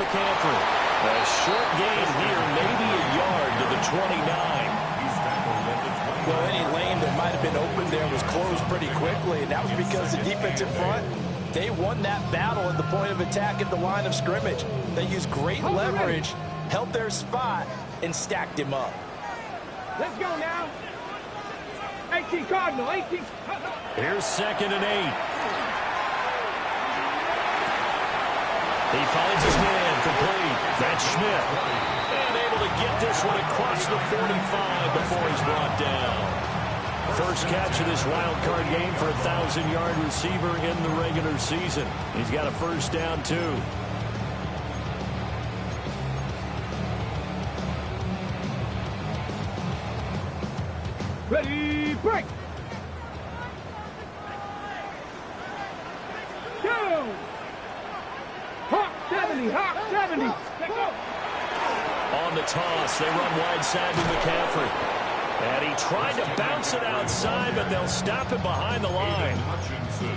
McCaffrey. A short gain here, maybe a yard to the 29. Well, any lane that might have been open there was closed pretty quickly, and that was because the defensive front, they won that battle at the point of attack at the line of scrimmage. They used great leverage, held their spot, and stacked him up. Let's go now. 18 Cardinal, 18. Here's 2nd and 8. He finds his man complete. That's Schmidt. And able to get this one across the 45 before he's brought down. First catch of this wild card game for a 1,000-yard receiver in the regular season. He's got a first down, too. Ready, break. Go. Hawk 70, Hawk 70. On the toss, they run wide side to McCaffrey. And he tried to bounce it outside, but they'll stop it behind the line.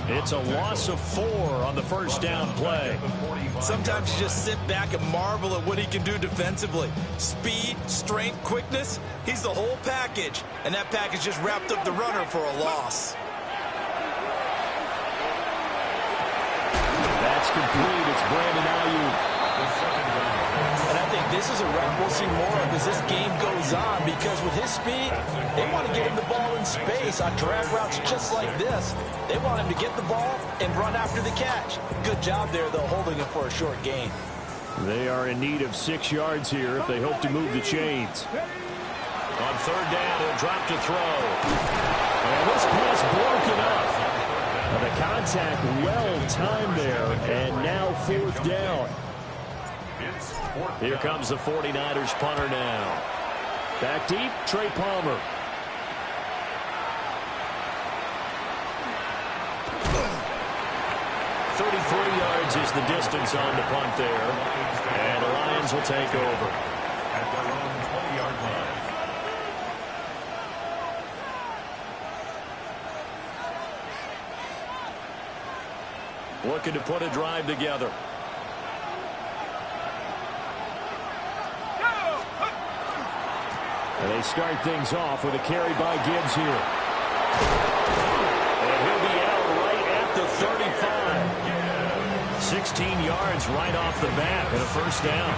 It's a loss of 4 on the first down play. Sometimes you just sit back and marvel at what he can do defensively. Speed, strength, quickness, he's the whole package. And that package just wrapped up the runner for a loss. That's complete. It's Brandon Ayuk. And I think this is a route we'll see more of as this game goes on, because with his speed, they want to get him the ball in space on drag routes just like this. They want him to get the ball and run after the catch. Good job there, though, holding him for a short gain. They are in need of 6 yards here if they hope to move the chains. On 3rd down, he'll drop to throw. And this pass broken up. The contact well-timed there, and now 4th down. Here comes the 49ers punter now. Back deep, Trey Palmer. Yards is the distance on the punt there. And the Lions will take over. At their own 20-yard line. Looking to put a drive together. And they start things off with a carry by Gibbs here. And he'll be out right at the 35. 16 yards right off the bat and a first down.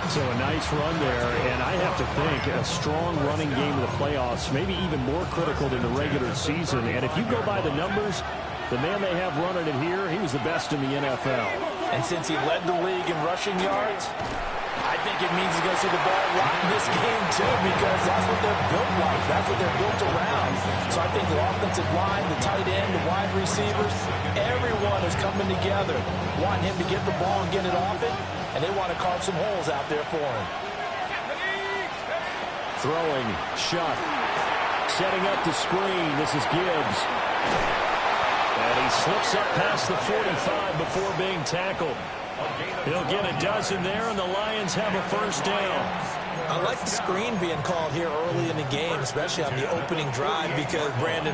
So a nice run there, and I have to think a strong running game of the playoffs, maybe even more critical than the regular season. And if you go by the numbers, the man they have running it here, he was the best in the NFL. And since he led the league in rushing yards, I think it means he's going to see the ball a lot in this game, too, because that's what they're built like. That's what they're built around. So I think the offensive line, the tight end, the wide receivers, everyone is coming together, wanting him to get the ball and get it off it, and they want to carve some holes out there for him. Throwing, Shuck. Setting up the screen. This is Gibbs. And he slips up past the 45 before being tackled. He'll get a dozen there, and the Lions have a first down. I like the screen being called here early in the game, especially on the opening drive, because, Brandon,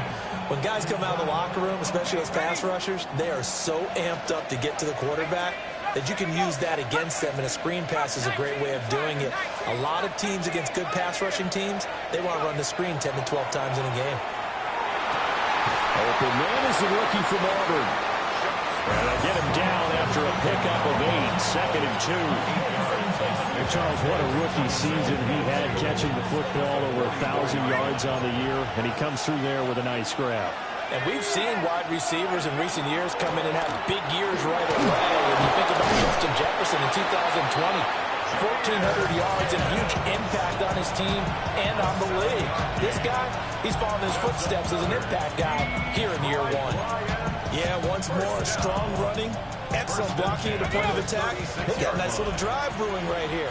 when guys come out of the locker room, especially those pass rushers, they are so amped up to get to the quarterback that you can use that against them, and a screen pass is a great way of doing it. A lot of teams against good pass rushing teams, they want to run the screen 10 to 12 times in a game. Open man is the rookie from Auburn. And they'll get him down after a pickup of 8, 2nd and 2. And Charles, what a rookie season he had, catching the football over 1,000 yards on the year, and he comes through there with a nice grab. And we've seen wide receivers in recent years come in and have big years right away. And you think about Justin Jefferson in 2020. 1,400 yards and huge impact on his team and on the league. This guy, he's following his footsteps as an impact guy here in year 1. Yeah, once more, strong running, excellent blocking at the point of attack. They got a nice little drive brewing right here.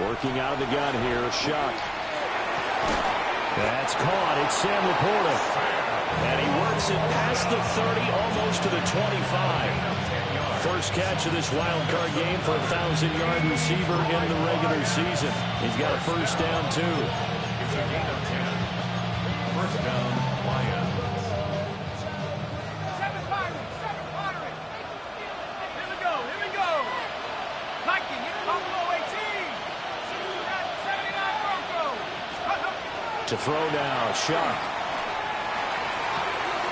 Working out of the gun here, Shuck. That's caught. It's Sam Laporta. And he works it past the 30, almost to the 25. First catch of this wild card game for a 1,000-yard receiver in the regular season. He's got a first down, too. It's a gain of 10. First down, Lions. To throw now, Shuck.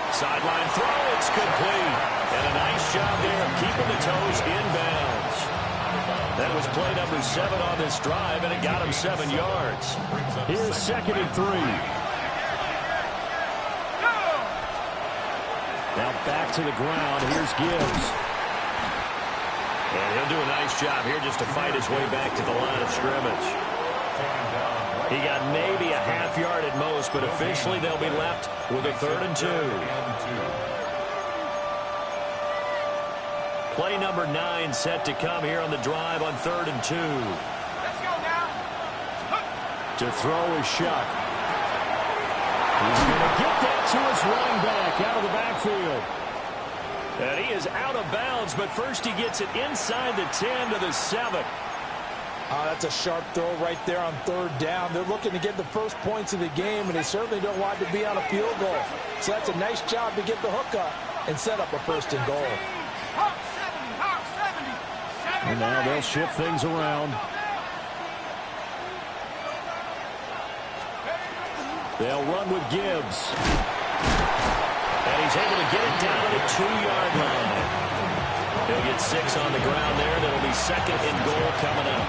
Sideline throw, it's complete. And a nice job there of keeping the toes inbounds. That was play number 7 on this drive, and it got him 7 yards. Here's 2nd and 3. Now back to the ground. Here's Gibbs. And he'll do a nice job here just to fight his way back to the line of scrimmage. He got maybe a half yard at most, but officially they'll be left with a 3rd and 2. Play number 9 set to come here on the drive on 3rd and 2. Let's go now. To throw is Shuck. He's going to get that to his running back out of the backfield. And he is out of bounds, but first he gets it inside the 10 to the 7. That's a sharp throw right there on 3rd down. They're looking to get the first points of the game, and they certainly don't want to be on a field goal. So that's a nice job to get the hook up and set up a 1st and goal. Hawk 70, Hawk 70. And now they'll shift things around. They'll run with Gibbs. And he's able to get it down to the 2-yard line. He'll get 6 on the ground there. That'll be 2nd and goal coming up.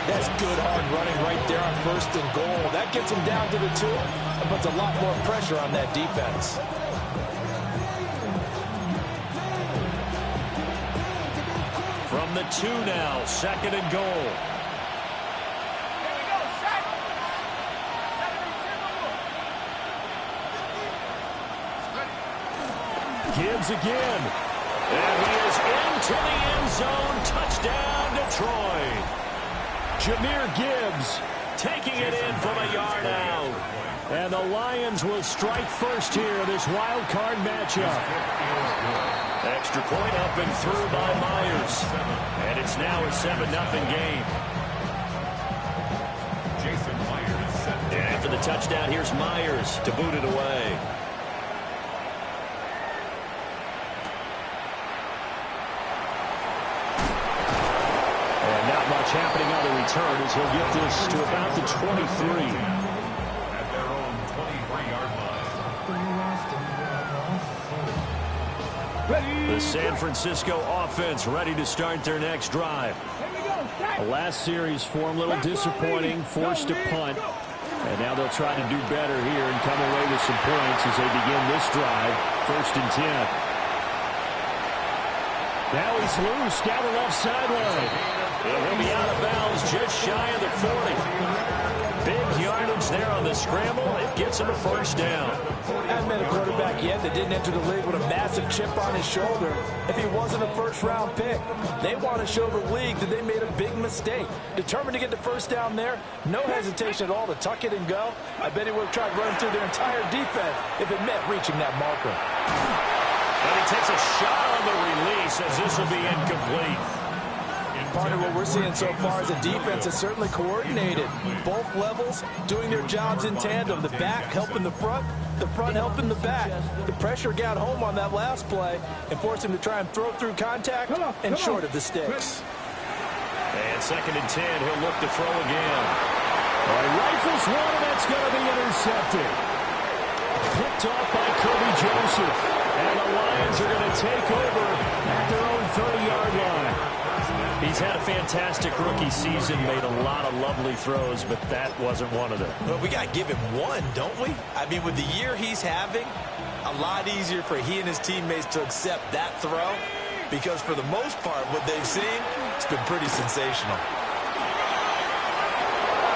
That's good hard running right there on 1st and goal. That gets him down to the 2 and puts a lot more pressure on that defense. From the 2 now, 2nd and goal. Here we go, set. Gibbs again. And he is into the end zone. Touchdown, Detroit. Jahmyr Gibbs Taking it in from a yard out. And the Lions will strike first here in this wild card matchup. Extra point up and through by Myers. And it's now a 7-0 game. And after the touchdown, here's Myers to boot it away. And not much happening on the return as he'll get this to about the 23. The San Francisco offense ready to start their next drive. The last series for him, a little disappointing, forced to punt. And now they'll try to do better here and come away with some points as they begin this drive. 1st and 10. Now he's loose down the left sideline. He'll be out of bounds just shy of the 40. Big yardage there on the scramble. It gets him a 1st down. Hasn't been a quarterback yet that didn't enter the league with a massive chip on his shoulder. If he wasn't a 1st-round pick, they want to show the league that they made a big mistake. Determined to get the 1st down there, no hesitation at all to tuck it and go. I bet he would have tried running through their entire defense if it meant reaching that marker. And he takes a shot on the release as this will be incomplete. Part of what we're seeing so far is the defense is certainly coordinated. Both levels doing their jobs in tandem. The back helping the front helping the back. The pressure got home on that last play and forced him to try and throw through contact and short of the sticks. And 2nd and 10, he'll look to throw again. Rifles one, that's going to be intercepted. Picked off by Kirby Joseph. And the Lions are going to take over at their own 30-yard line. He's had a fantastic rookie season, made a lot of lovely throws, but that wasn't one of them. Well, we got to give him one, don't we? I mean, with the year he's having, a lot easier for he and his teammates to accept that throw because for the most part, what they've seen, it's been pretty sensational.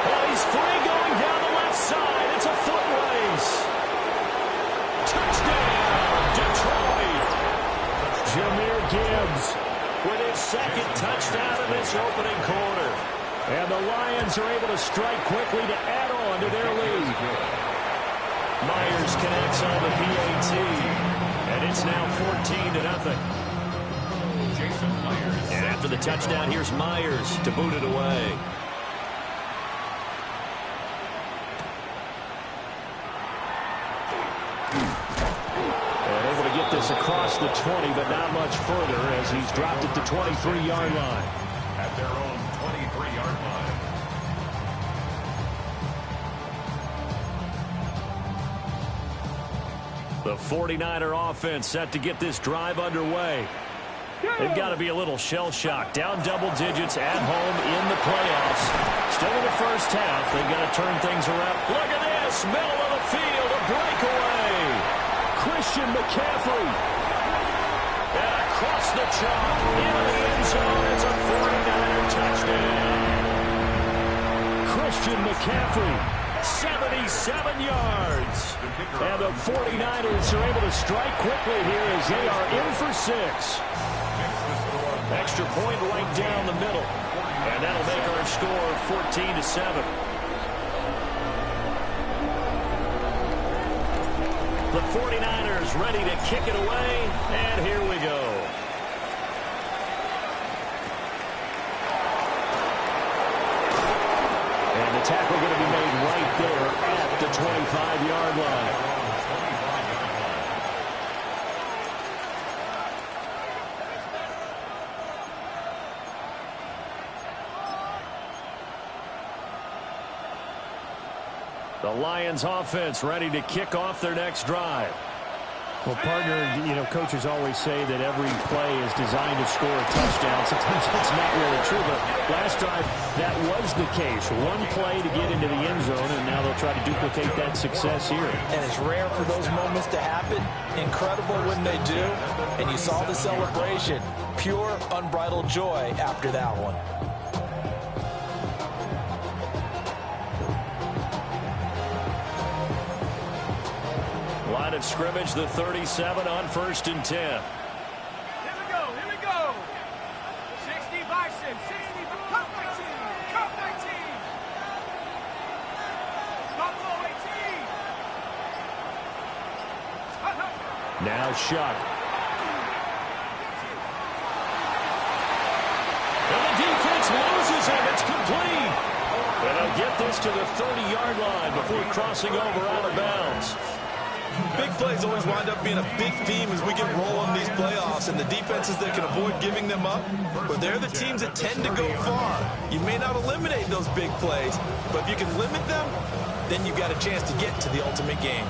Oh, he's free going down the left side. It's a foot race. Touchdown, Detroit. Jahmyr Gibbs with his 2nd touchdown in this opening quarter. And the Lions are able to strike quickly to add on to their lead. Myers connects on the PAT. And it's now 14-0. And after the touchdown, here's Myers to boot it away. This across the 20, but not much further as he's dropped at the 23-yard line. At their own 23-yard line. The 49er offense set to get this drive underway. They've got to be a little shell-shocked. Down double digits at home in the playoffs. Still in the first half. They've got to turn things around. Look at this. Middle of the field. A breakaway. Christian McCaffrey. And across the chalk. Into the end zone. It's a 49er touchdown. Christian McCaffrey. 77 yards. And the 49ers are able to strike quickly here as they are in for 6. Extra point right down the middle. And that'll make our score 14-7. The 49ers ready to kick it away. And here we go. And the tackle going to be made right there at the 25-yard line. The Lions offense ready to kick off their next drive. Well, partner, coaches always say that every play is designed to score a touchdown. Sometimes that's not really true, but last drive, that was the case. One play to get into the end zone, and now they'll try to duplicate that success here. And it's rare for those moments to happen. Incredible when they do. And you saw the celebration. Pure, unbridled joy after that one. Line of scrimmage, the 37 on 1st and 10. Here we go, here we go. 60 Bison, 60, Cup 19, Cup 19. Buffalo 18. Now Shuck. And the defense loses him. It's complete. And they'll get this to the 30-yard line before crossing over out of bounds. Big plays always wind up being a big theme as we get rolling these playoffs, and the defenses that can avoid giving them up, but they're the teams that tend to go far. You may not eliminate those big plays, but if you can limit them, then you've got a chance to get to the ultimate game.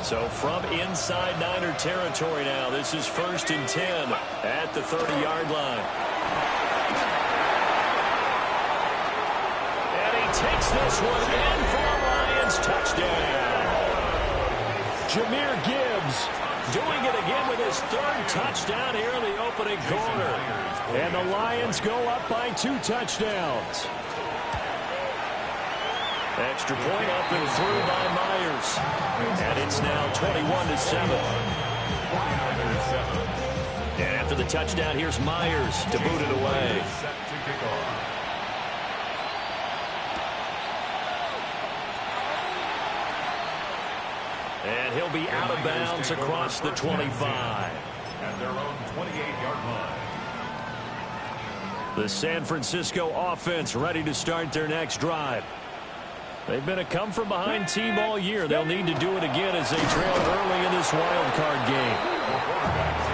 So from inside Niner territory now, this is 1st and 10 at the 30-yard line. And he takes this one in for a Lions touchdown. Jahmyr Gibbs doing it again with his 3rd touchdown here in the opening quarter. And the Lions go up by 2 touchdowns. Extra point up and through by Myers. And it's now 21-7. And after the touchdown, here's Myers to boot it away. And he'll be out of bounds across the 25. At their own 28-yard line. The San Francisco offense ready to start their next drive. They've been a come-from-behind team all year. They'll need to do it again as they trail early in this wild card game.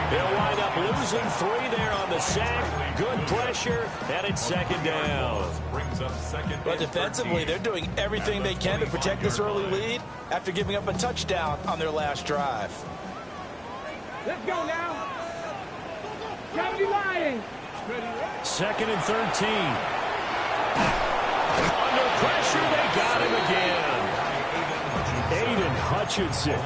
They'll wind up losing 3 there on the sack. Good pressure, and it's 2nd down. But defensively, they're doing everything they can to protect this early lead after giving up a touchdown on their last drive. Let's go now. County Lions. 2nd and 13. Under pressure, they got him again. Aiden Hutchinson.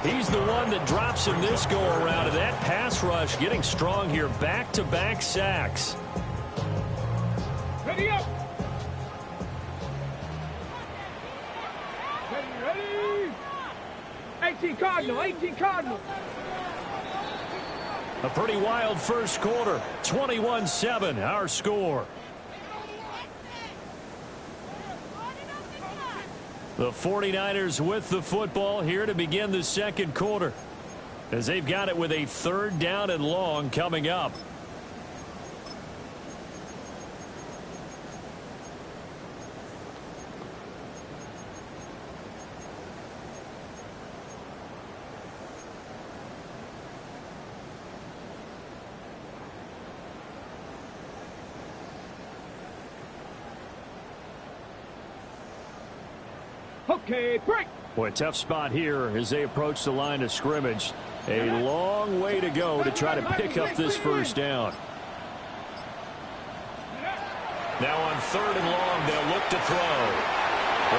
He's the one that drops him this go-around, and that pass rush getting strong here. Back-to-back sacks. Ready up. Ready. 18 Cardinal, 18 Cardinal. A pretty wild first quarter. 21-7, our score. The 49ers with the football here to begin the 2nd quarter, as they've got it with a 3rd down and long coming up. Okay, break. Boy, a tough spot here as they approach the line of scrimmage. A long way to go to try to pick up this first down. Now on 3rd and long, they'll look to throw.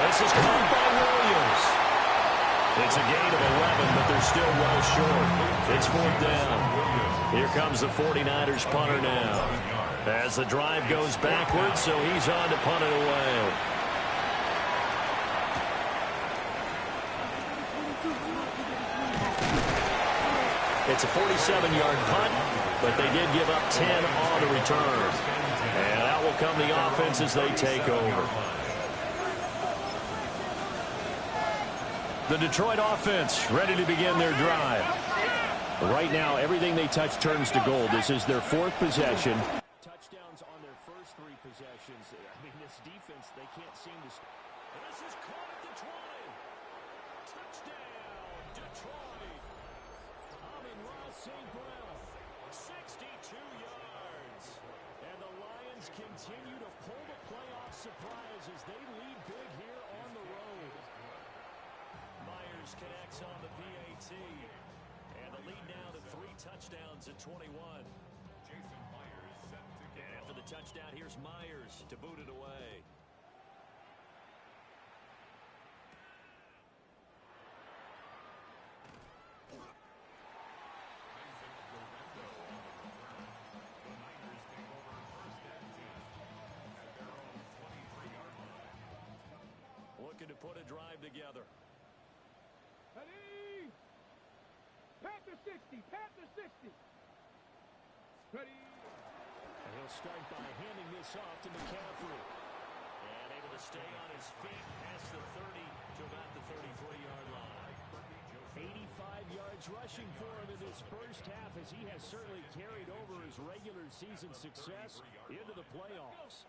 This is caught by Williams. It's a gain of 11, but they're still well short. It's 4th down. Here comes the 49ers punter now. As the drive goes backwards, so he's on to punt it away. It's a 47-yard punt, but they did give up 10 on the return. And out will come the offense as they take over. The Detroit offense ready to begin their drive. Right now, everything they touch turns to gold. This is their 4th possession. Touchdowns on their first 3 possessions. I mean, this defense, they can't seem to... This is caught at the 20. Touchdown, Detroit. St. Brown, 62 yards. And the Lions continue to pull the playoff surprise as they lead big here on the road. Myers connects on the PAT. And the lead now to 3 touchdowns at 21. Jason Myers set to go. And after the touchdown, here's Myers to boot it away. Looking to put a drive together. Ready? Panther 60. Panther 60. Ready? And he'll start by handing this off to McCaffrey. And able to stay on his feet past the 30 to about the 33-yard line. 85 yards rushing for him in this first half as he has certainly carried over his regular season success into the playoffs.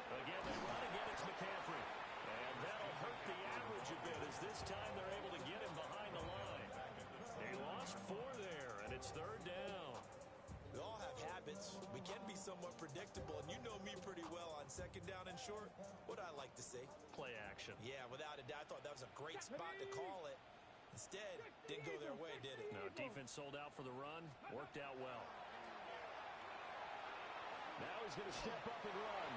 Again, they run again. It's McCaffrey. And that'll hurt the average a bit as this time they're able to get him behind the line. They lost 4 there, and it's 3rd down. We all have habits. We can be somewhat predictable, and you know me pretty well on 2nd down and short. What I like to say? Play action. Yeah, without a doubt, I thought that was a great spot to call it. Instead, didn't go their way, did it? No, defense sold out for the run. Worked out well. Now he's going to step up and run.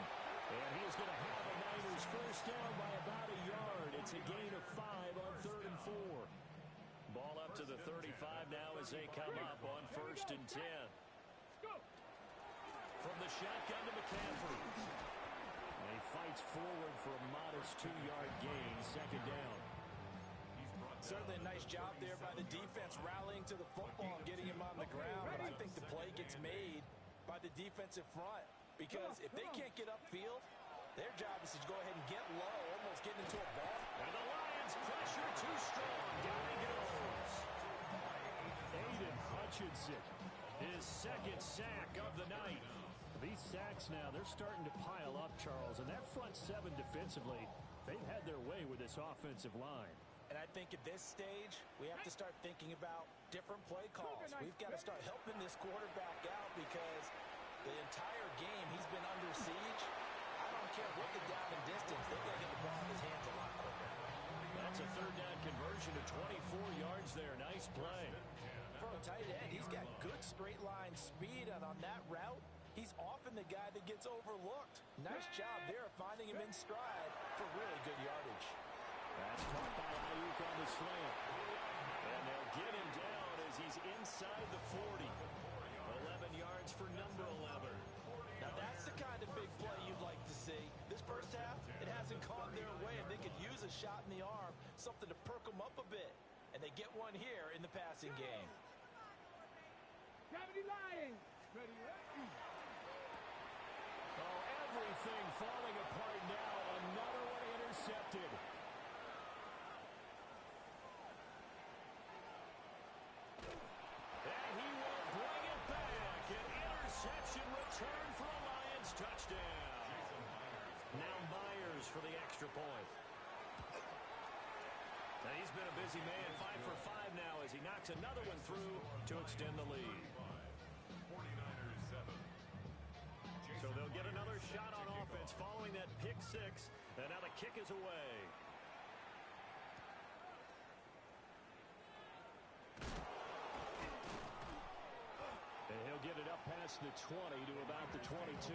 And he's going to have the Niners first down by about a yard. It's a gain of 5 on 3rd and 4. Ball up to the 35 now as they come up on 1st and 10. From the shotgun to McCaffrey. And he fights forward for a modest 2-yard gain, 2nd down. Certainly a nice job there by the defense rallying to the football and getting him on the ground. But I think the play gets made by the defensive front. Because if they can't get upfield, their job is to go ahead and get low, almost get into a ball. And the Lions pressure too strong. Down he goes. Aiden Hutchinson, his 2nd sack of the night. These sacks now, they're starting to pile up, Charles. And that front 7 defensively, they've had their way with this offensive line. And I think at this stage, we have to start thinking about different play calls. We've got to start helping this quarterback out because the entire game he's been under siege. I don't care what the down and distance, they're going to get the ball in his hands a lot quicker. That's a 3rd down conversion of 24 yards there. Nice play. For a tight end, he's got good straight line speed, and on that route, he's often the guy that gets overlooked. Nice job there finding him in stride for really good yardage. That's caught by Ayuk on the slant. And they'll get him down as he's inside the 40. 11 yards for number 11. Now that's the kind of big play you'd like to see. This first half, it hasn't gone their way, and they could use a shot in the arm, something to perk them up a bit. And they get one here in the passing game. Gravity Lions. Ready? Oh, everything falling apart now. Another one intercepted. And he will bring it back. An interception return for a Lions touchdown. Now Myers for the extra point. Now he's been a busy man, 5 for 5 now as he knocks another one through to extend the lead. 49ers 7. So they'll get another shot on offense following that pick 6. And now the kick is away. And he'll get it up past the 20 to about the 22.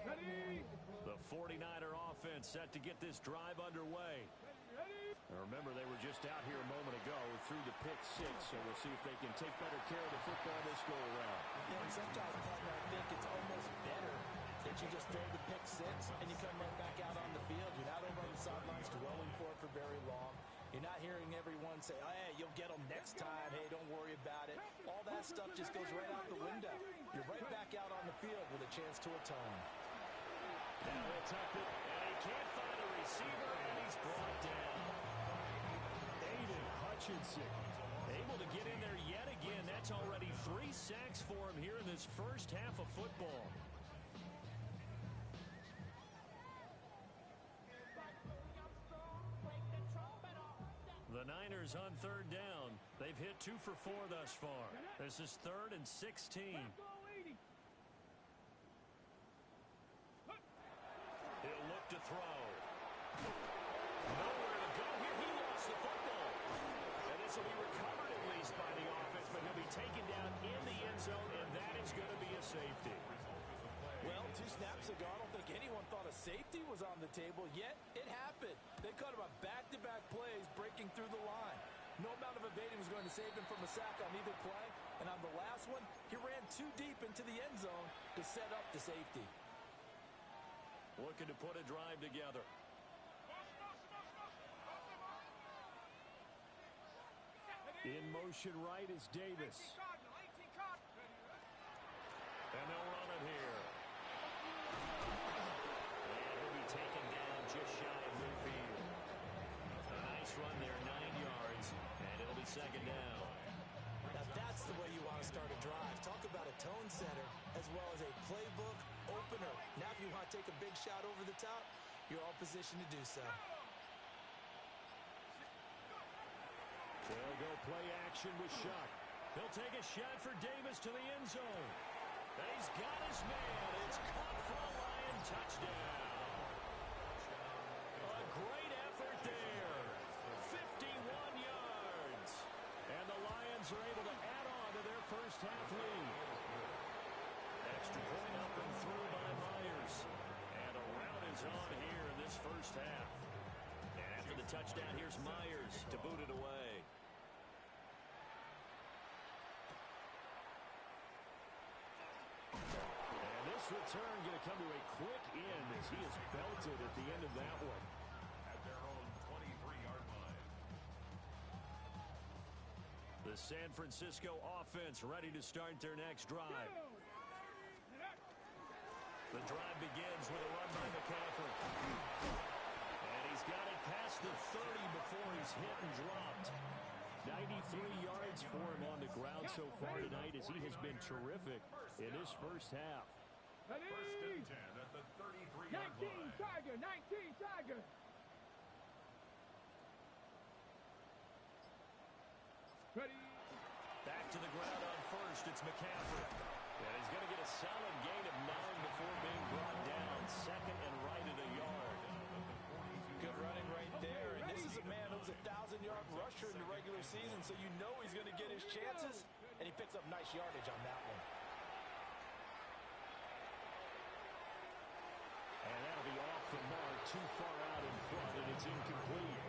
Ready? The 49er offense set to get this drive underway. Ready? And remember, they were just out here a moment ago through the pick six, so we'll see if they can take better care of the football this go-around. Yeah, and sometimes, partner, I think it's almost better that you just throw the pick six and you come right back out on the field. You're not over on the sidelines dwelling for it for very long. You're not hearing everyone say, oh, hey, you'll get them next time. Hey, don't worry about it. All that stuff just goes right out the window. You're right back out on the field with a chance to atone. Now he'll tuck it, and he can't find a receiver, and he's brought down. Aiden Hutchinson Able to get in there yet again. That's already 3 sacks for him here in this first half of football. The Niners on third down. They've hit 2 for 4 thus far. This is 3rd and 16. He'll look to throw. Nowhere to go here. He lost the football. And this will be recovered at least by the offense, but he'll be taken down in the end zone, and that is going to be a safety. Well, 2 snaps ago, I don't think anyone thought a safety was on the table, yet it happened. They caught him on back-to-back plays breaking through the line. No amount of evading was going to save him from a sack on either play, and on the last one, he ran too deep into the end zone to set up the safety. Looking to put a drive together. in motion right is Davis. And they'll run it here. And he'll be taken down just shy of midfield. A nice run there, 9 yards, and it'll be second down. Now that's the way you want to start a drive. Talk about a tone setter as well as a playbook opener. Now if you want to take a big shot over the top, you're all positioned to do so. They'll go play action with Shuck. He'll take a shot for Davis to the end zone. And he's got his man. It's caught for a Lion touchdown. A great effort there. 51 yards. And the Lions are able to add on to their first half lead. Extra point up and through by Myers. And a rout is on here in this first half. And after the touchdown, here's Myers to boot it away. And this return going to come to a quick end as he is belted at the end of that one. At their own 23-yard line. The San Francisco offense ready to start their next drive. The drive begins with a run by McCaffrey. And he's got it past the 30 before he's hit and dropped. 93 yards for him on the ground so far tonight as he has been terrific in this first half. First and 10 at the 33-yard 19 line. Tiger, 19 Tiger. Ready. Back to the ground on first. It's McCaffrey. And he's going to get a solid gain of 9 before being brought down. Second and right at a yard. Good running right there. And this is a man who was a 1,000-yard rusher in the regular season, so you know he's going to get his chances. And he picks up nice yardage on that one. And that'll be off the mark, too far out in front, and it's incomplete.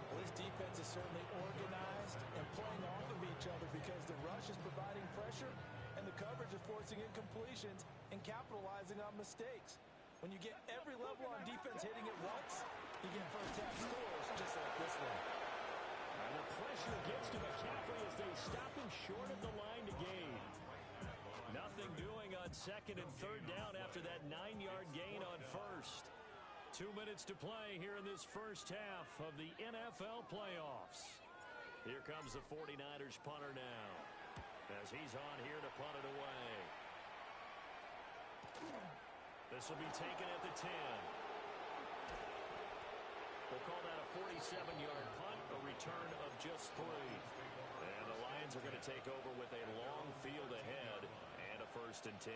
Well, this defense is certainly organized and playing off of each other because the rush is providing pressure and the coverage is forcing incompletions and capitalizing on mistakes. When you get every level on defense hitting it once, you get first-half scores just like this one. And the pressure gets to McCaffrey as they stop him short of the line to gain. Nothing doing on second and third down after that 9-yard gain on first. 2 minutes to play here in this first half of the NFL playoffs. Here comes the 49ers punter now as he's on here to punt it away. This will be taken at the 10. We'll call that a 47-yard punt, a return of just 3. And the Lions are going to take over with a long field ahead and a 1st and 10.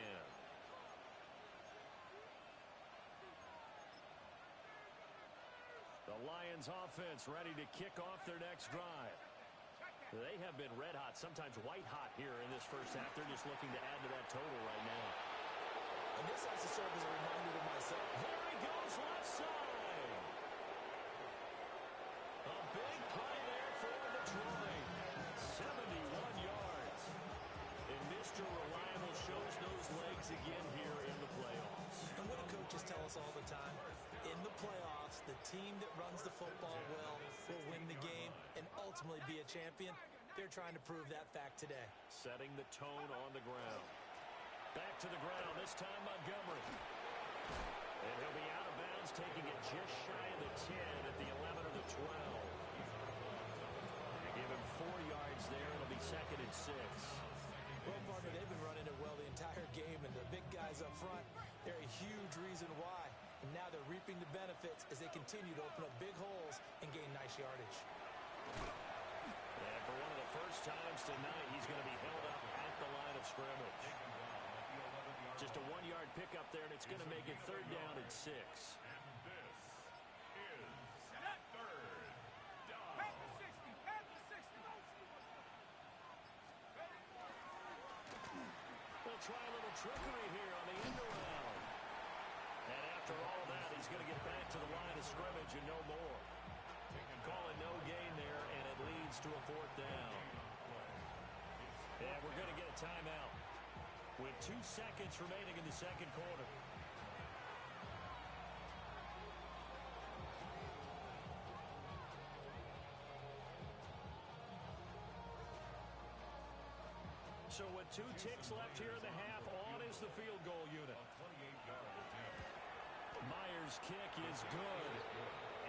The Lions offense ready to kick off their next drive. They have been red hot, sometimes white hot here in this first half. They're just looking to add to that total right now. And this has to serve as a reminder to myself. There he goes, left side. A big play there for Detroit. 71 yards. And Mr. Reliable shows those legs again here in the playoffs. And what do coaches tell us all the time? In the playoffs, the team that runs the football well will win the game and ultimately be a champion. They're trying to prove that fact today. Setting the tone on the ground. Back to the ground, this time Montgomery. And he'll be out of bounds, taking it just shy of the 10 at the 11 or the 12. They give him 4 yards there. It'll be 2nd and 6. Well, partner, they've been running it well the entire game, and the big guys up front, they're a huge reason why. And now they're reaping the benefits as they continue to open up big holes and gain nice yardage. And for one of the first times tonight, he's going to be held up at the line of scrimmage. Just a 1-yard pickup there, and it's going to make it 3rd down and 6. And this is 3rd down. Pass the 60. Pass the 60. They'll try a little trickery here on the end around. And after all of that, he's going to get back to the line of scrimmage and no more. Calling no gain there, and it leads to a 4th down. And we're going to get a timeout with 2 seconds remaining in the second quarter. So with 2 ticks left here in the half, on is the field goal unit. Myers' kick is good,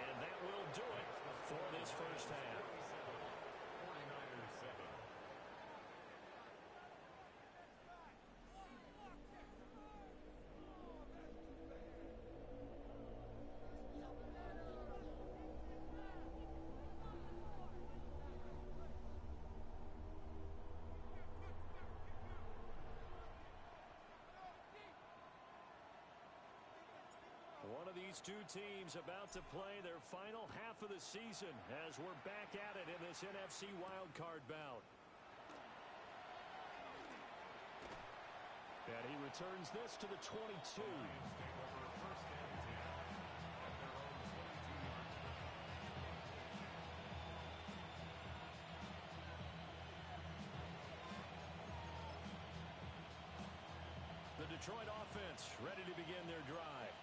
and that will do it for this first half. 49ers 7. One of these 2 teams about to play their final half of the season as we're back at it in this NFC wildcard bout. And he returns this to the 22. The Detroit offense ready to begin their drive.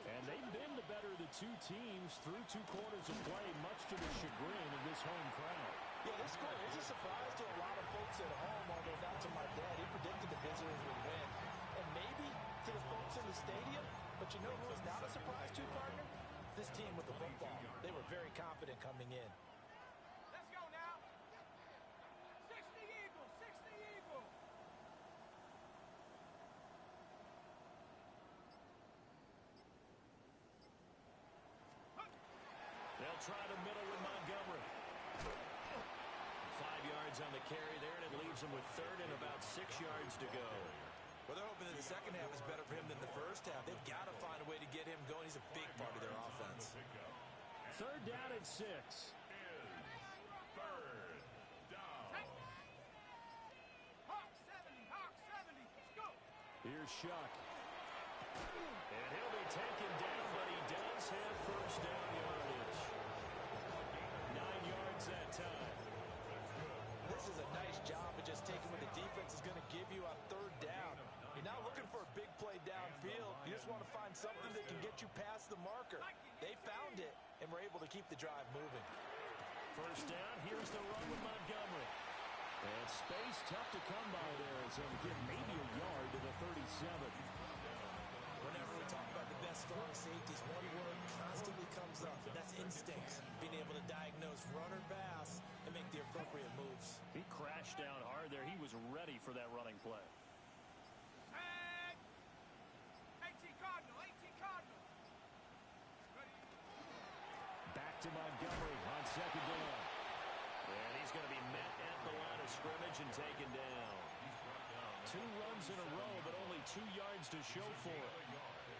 And they've been the better of the 2 teams through 2 quarters of play, much to the chagrin of this home crowd. Yeah, this score is a surprise to a lot of folks at home, although not to my dad. He predicted the visitors would win. And maybe to the folks in the stadium, but you know who was not a surprise to, partner? This team with the football. They were very confident coming in. Let's go now. 60 Eagles. 60 Eagles. They'll try the middle with Montgomery. 5 yards on the carry there, and it leaves them with 3rd and about 6 yards to go. Well, they're hoping that the second half is better for him than the first half. They've got to find a way to get him going. He's a big part of their offense. 3rd down and 6. Is 3rd down. Hawk 70. Hawk 70. Let's go. Here's Shuck. And he'll be taken down, but he does have 1st down yardage. 9 yards that time. This is a nice job of just taking what the defense is going to give you on 3rd down. You're not looking for a big play downfield. You just want to find something that can get you past the marker. They found it and were able to keep the drive moving. 1st down. Here's the run with Montgomery. And space tough to come by there as he'll get maybe a yard to the 37. Whenever we talk about the best strong safeties, one word constantly comes up, and that's instincts. Being able to diagnose run or pass and make the appropriate moves. He crashed down hard there. He was ready for that running play. Tag. 18 Cardinal. 18 Cardinal. Ready. second down. And he's going to be met at the line of scrimmage and taken down. 2 runs in a row, but only 2 yards to show for it.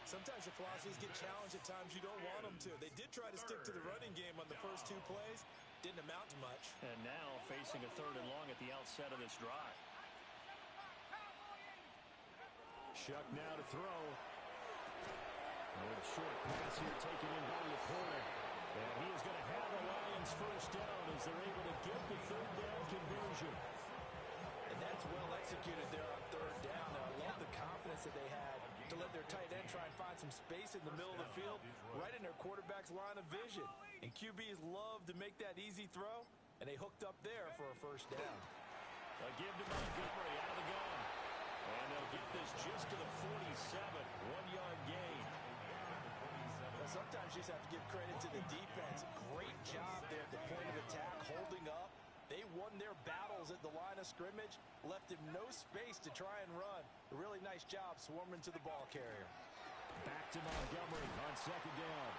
Sometimes your philosophies get challenged at times you don't want them to. They did try to stick to the running game on the first 2 plays. Didn't amount to much. And now facing a 3rd and long at the outset of this drive. Shuck now to throw. A little short pass here taken in by the corner. And he is going to have the Lions first down as they're able to get the 3rd down conversion. And that's well executed there on 3rd down. Now, I love the confidence that they had to let their tight end try and find some space in the middle of the field, right in their quarterback's line of vision. And QBs love to make that easy throw, and they hooked up there for a first down. A give to Montgomery out of the gun. And they'll get this just to the 47, 1-yard gain. Well, sometimes you just have to give credit to the defense. Great job there at the point of attack, holding up. They won their battles at the line of scrimmage, left him no space to try and run. A really nice job swarming to the ball carrier. Back to Montgomery on 2nd down.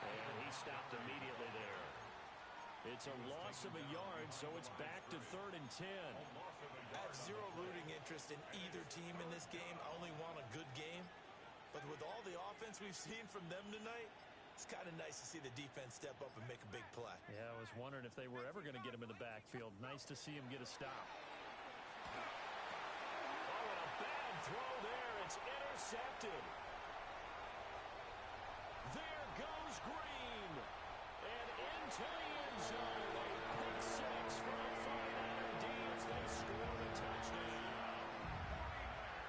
And he stopped immediately there. It's a loss of a yard, so it's back to 3rd and 10. I have zero rooting interest in either team in this game. I only want a good game. But with all the offense we've seen from them tonight, it's kind of nice to see the defense step up and make a big play. Yeah, I was wondering if they were ever going to get him in the backfield. Nice to see him get a stop. Oh, and a bad throw there. It's intercepted. There goes Green. And into the end zone. Pick 6 for the 49er D as they score a touchdown.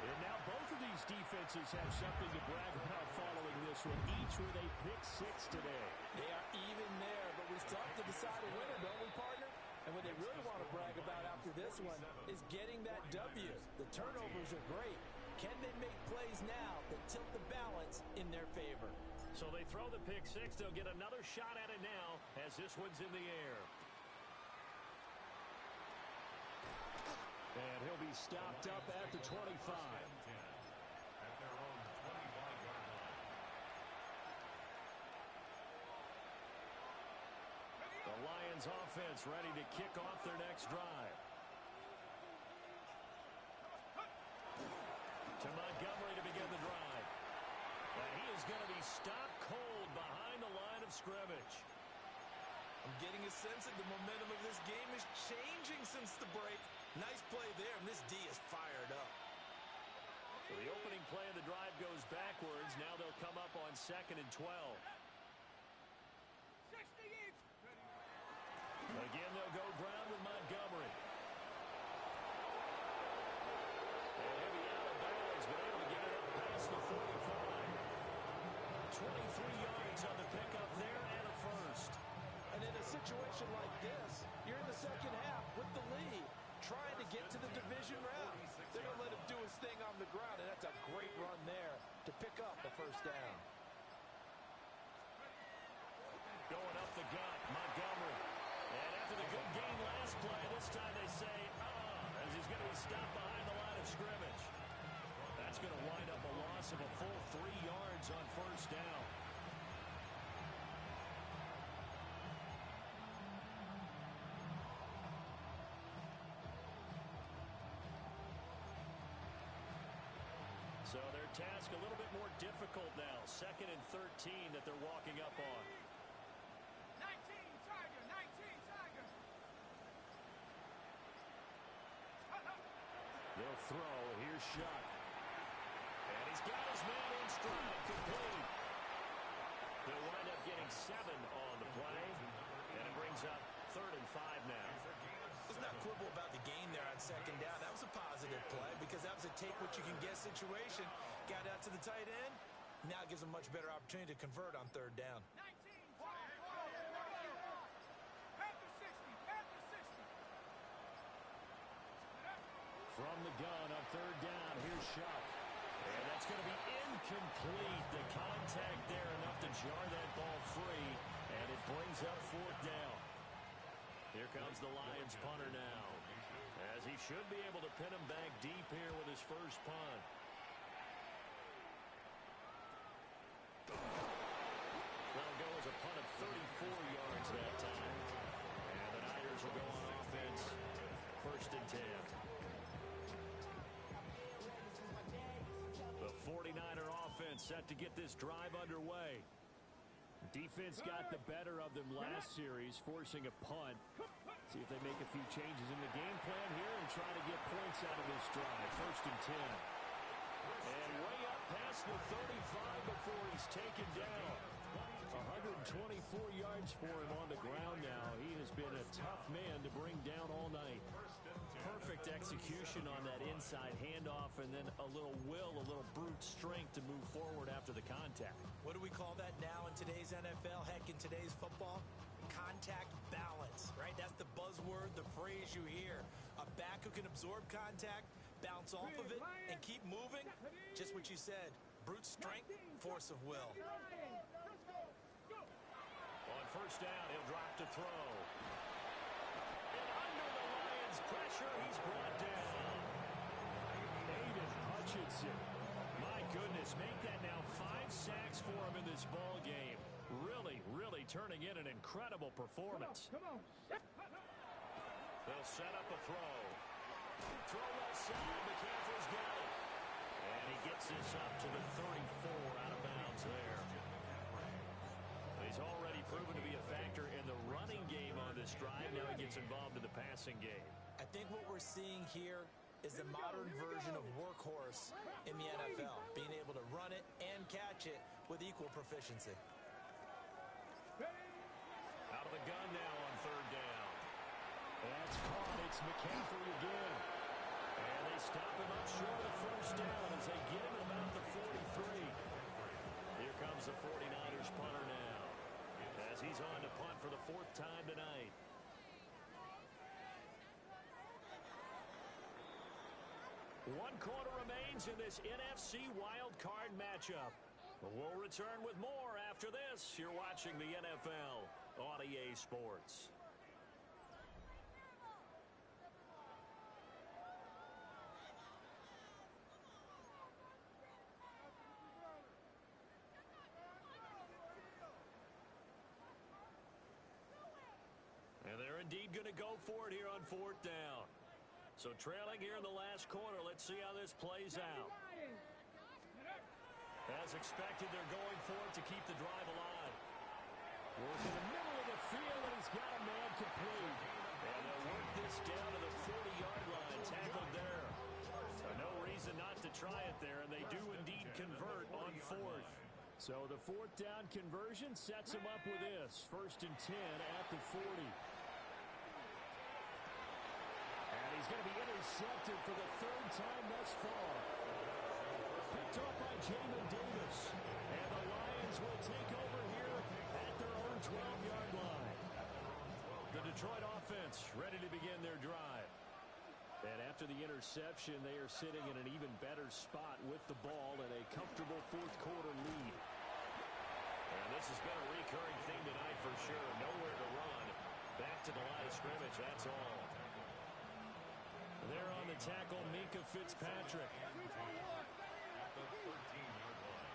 And now both of these defenses have something to brag about following this one, each with a pick 6 today. They are even there, but we still have to decide a winner, don't we, partner? And what they really want to brag about after this one is getting that W. The turnovers are great. Can they make plays now that tilt the balance in their favor? So they throw the pick 6. They'll get another shot at it now as this one's in the air. And he'll be stopped up at the 25. At their own 25-yard line. The Lions offense ready to kick off their next drive. To Montgomery to begin the drive. And he is going to be stopped cold behind the line of scrimmage. I'm getting a sense that the momentum of this game is changing since the break. Nice play there, and this D is fired up. So the opening play of the drive goes backwards. Now they'll come up on 2nd and 12. 60 each. Again, they'll go ground with Montgomery. And he'll be out of bounds, but able to get it up past the 45. 23 yards on the pickup there and a first. And in a situation like this, you're in the second half with the lead, trying to get to the division round. They're going to let him do his thing on the ground, and that's a great run there to pick up a first down. Going up the gut, Montgomery. And after the good game last play, this time they say, as he's going to be stopped behind the line of scrimmage. That's going to wind up a loss of a full 3 yards on first down. So their task a little bit more difficult now. 2nd and 13 that they're walking up on. 19 Tiger, 19 Tiger. They'll throw. Here's Shuck. And he's got his man in stride. Complete. They'll wind up getting 7 on the play. And it brings up 3rd and 5 now. Let's not quibble about the gain there on 2nd down. That was a positive play because that was a take-what-you-can-get situation. Got out to the tight end. Now it gives them a much better opportunity to convert on 3rd down. 19 Panther 60, Panther 60. From the gun on 3rd down, here's Shuck. And that's going to be incomplete. The contact there enough to jar that ball free. And it brings up 4th down. Here comes the Lions punter now, as he should be able to pin him back deep here with his first punt. That'll go as a punt of 34 yards that time. And the Niners will go on offense, 1st and 10. The 49er offense set to get this drive underway. Defense got the better of them last series, forcing a punt. See if they make a few changes in the game plan here and try to get points out of this drive. 1st and 10. And way up past the 35 before he's taken down. 124 yards for him on the ground now. He has been a tough man to bring down all night. Perfect execution on that inside handoff, and then a little brute strength to move forward after the contact. What do we call that now in today's NFL? Heck, in today's football? Contact balance, right? That's the buzzword, the phrase you hear. A back who can absorb contact, bounce off of it, and keep moving. Just what you said. Brute strength, force of will. On 1st down, he'll drop to throw. And under the Lions' pressure, he's brought down. Aiden Hutchinson. My goodness, make that now 5 sacks for him in this ball game. Really turning in an incredible performance. Come on. They'll set up a throw. Throw left side, McCaffrey's got it. And he gets this up to the 34 out of bounds there. He's already proven to be a factor in the running game on this drive. Now he gets involved in the passing game. I think what we're seeing here is the modern version of workhorse in the NFL, being able to run it and catch it with equal proficiency. Out of the gun now on 3rd down. That's caught. It's McCaffrey again. And they stop him up short of 1st down as they get him at about the 43. Here comes the 49ers punter now, as he's on to punt for the 4th time tonight. One quarter remains in this NFC wildcard matchup. We'll return with more after this. You're watching the NFL on EA Sports. And they're indeed going to go for it here on 4th down. So trailing here in the last quarter. Let's see how this plays out. As expected, they're going for it to keep the drive alive. Working in the middle of the field, and he's got a man complete. And they'll work this down to the 40-yard line. Tackled there. So no reason not to try it there, and they do indeed convert on 4th. So the 4th down conversion sets him up with this. 1st and 10 at the 40. And he's going to be intercepted for the 3rd time thus far. Picked off by Jamin Davis. And the Lions will take over here at their own 12-yard line. The Detroit offense ready to begin their drive. And after the interception, they are sitting in an even better spot with the ball and a comfortable 4th quarter lead. And this has been a recurring theme tonight for sure. Nowhere to run. Back to the line of scrimmage, that's all. There on the tackle, Minkah Fitzpatrick. At the 13-yard line.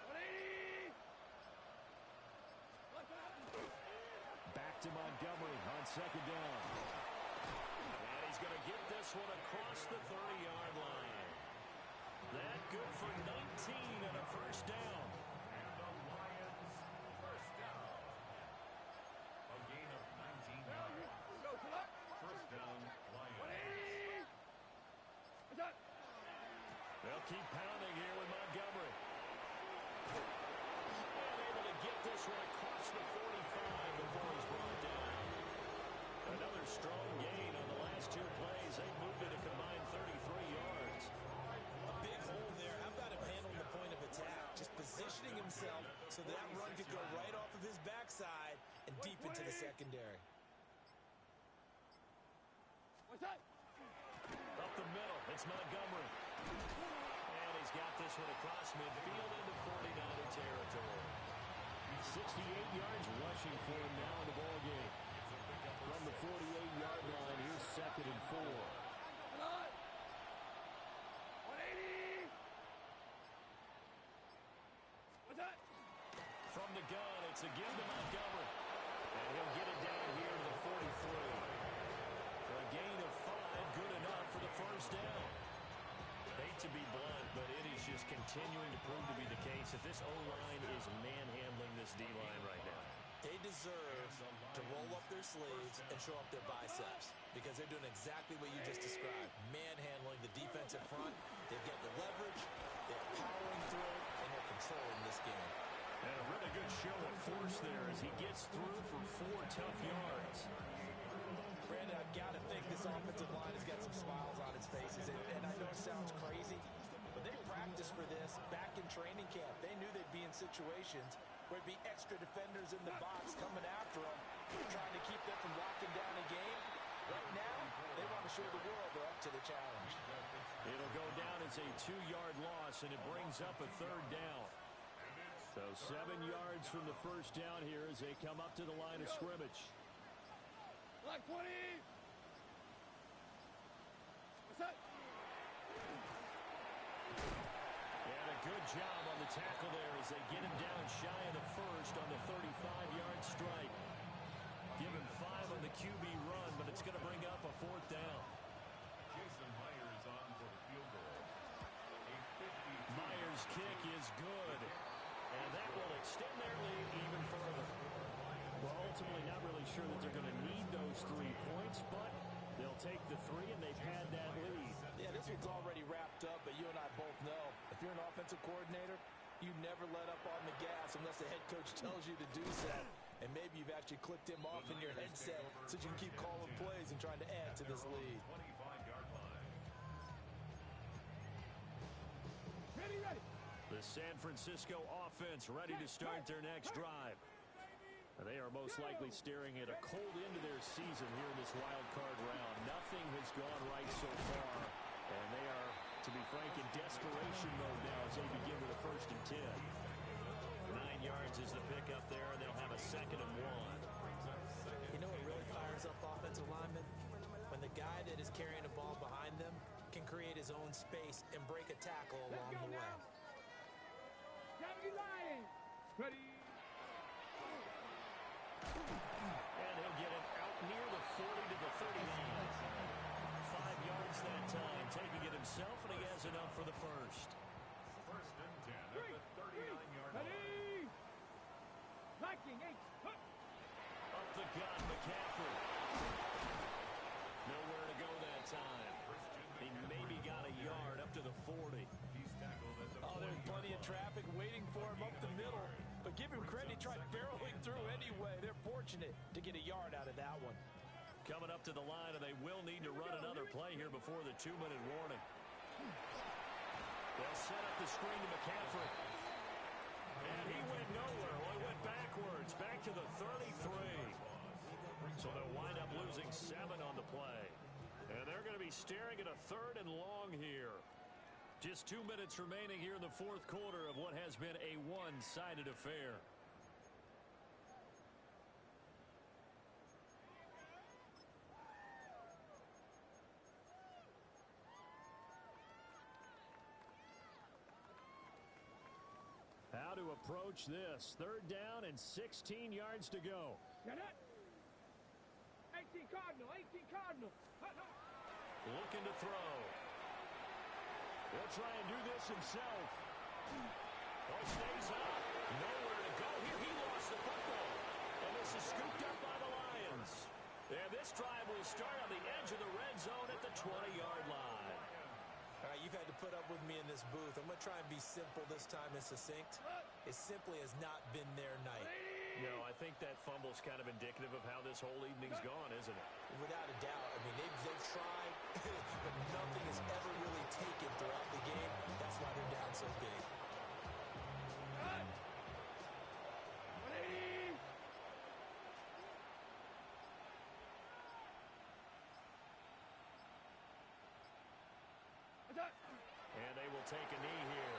180. Back to Montgomery on 2nd down. And he's going to get this one across the 30-yard line. That good for 19 and a 1st down. And the Lions, 1st down. A gain of 19 yards. 1st down, Lions. 180. What's up? They'll keep pounding here with Montgomery. And able to get this one across the 45 before he's brought down. Another strong gain on the last 2 plays. They moved it a combined 33 yards. A big hole there. How about him handling the point of attack? Just positioning himself so that run could go right off of his backside and deep into the secondary. What's that? Up the middle, it's Montgomery. And he's got this one across midfield into 49er territory. 68 yards rushing for him now in the ball game. From the 48-yard line, here's 2nd and 4. 180. What's that? gun. It's a give to Montgomery. And he'll get it down here to the 43. A gain of 5, good enough for the first down. Hate to be blunt, but it is just continuing to prove to be the case that this O-line is manhandling this D-line right now. They deserve to roll up their sleeves and show up their biceps because they're doing exactly what you just described, manhandling the defensive front. They've got the leverage, they're powering through, and they're controlling this game. And a really good show of force there as he gets through for 4 tough yards. Brandon, I've got to think this offensive line has got some smiles on its faces. And I know it sounds crazy, but they practiced for this back in training camp. They knew they'd be in situations where it'd be extra defenders in the box coming after them, trying to keep them from locking down a game. Right now, they want to show the world they're up to the challenge. It'll go down as a 2-yard loss, and it brings up a 3rd down. So 7 yards from the first down here as they come up to the line of scrimmage. Like 20. What's that? And a good job on the tackle there as they get him down shy of the first on the 35-yard strike. Give him 5 on the QB run, but it's going to bring up a 4th down. Jason Myers on for the field goal. Myers' kick is good. And that will extend their lead even further. Well, ultimately not really sure that they're going to need those 3 points, but they'll take the 3, and they've had that lead. Yeah, this one's already wrapped up, but you and I both know if you're an offensive coordinator, you never let up on the gas unless the head coach tells you to do so. And maybe you've actually clicked him off in your headset so you can keep calling plays and trying to add to this lead. 25-yard line. Ready. The San Francisco offense ready to start their next drive. They are most likely staring at a cold end to their season here in this wild card round. Nothing has gone right so far, and they are, to be frank, in desperation mode now as they begin with a 1st and 10. 9 yards is the pickup there, and they'll have a 2nd and 1. You know what really fires up offensive linemen? When the guy that is carrying the ball behind them can create his own space and break a tackle along the way. Gravity line. Ready. And he'll get it out near the 40 to the 39. 5 yards that time, taking it himself, and he has enough for the first. 1st and 10 at the 39-yard line. Ready. Liking 8. Up the gut, McCaffrey. Nowhere to go that time. He maybe got a yard up to the 40. He's tackled at the Oh, there's plenty of traffic waiting for him up the middle. But give him credit, he tried barreling through anyway. They're fortunate to get a yard out of that one. Coming up to the line, and they will need to run another play here before the 2-minute warning. They'll set up the screen to McCaffrey. And he went nowhere. Well, he went backwards, back to the 33. So they'll wind up losing 7 on the play. And they're going to be staring at a 3rd and long here. Just 2 minutes remaining here in the 4th quarter of what has been a one-sided affair. How to approach this. 3rd down and 16 yards to go. Got it. 18 Cardinal. Looking to throw. He'll try and do this himself. Oh, stays up. Nowhere to go here. He lost the football. And this is scooped up by the Lions. And this drive will start on the edge of the red zone at the 20-yard line. All right, you've had to put up with me in this booth. I'm going to try and be simple this time and succinct. It simply has not been their night. No, I think that fumble's kind of indicative of how this whole evening's gone, isn't it? Without a doubt. I mean, they've tried, but nothing has ever really taken throughout the game. That's why they're down so big. And they will take a knee here.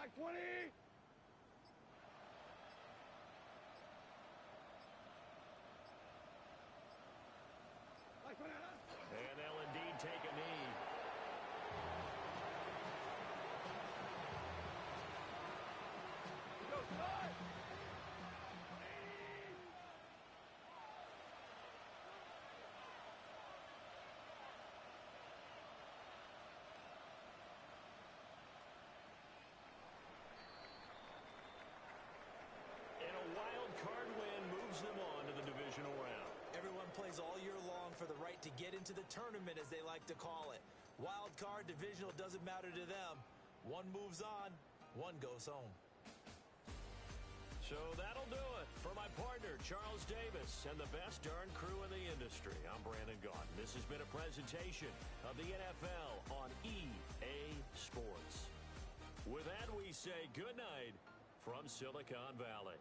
Back 20. And they'll indeed take a knee. Go, start. And a wild card win moves them on to the divisional round. Everyone plays all year long for the right to get into the tournament, as they like to call it. Wild card, divisional, doesn't matter to them. One moves on, one goes home. So that'll do it for my partner, Charles Davis, and the best darn crew in the industry. I'm Brandon Gaudin. This has been a presentation of the NFL on EA Sports. With that, we say good night from Silicon Valley.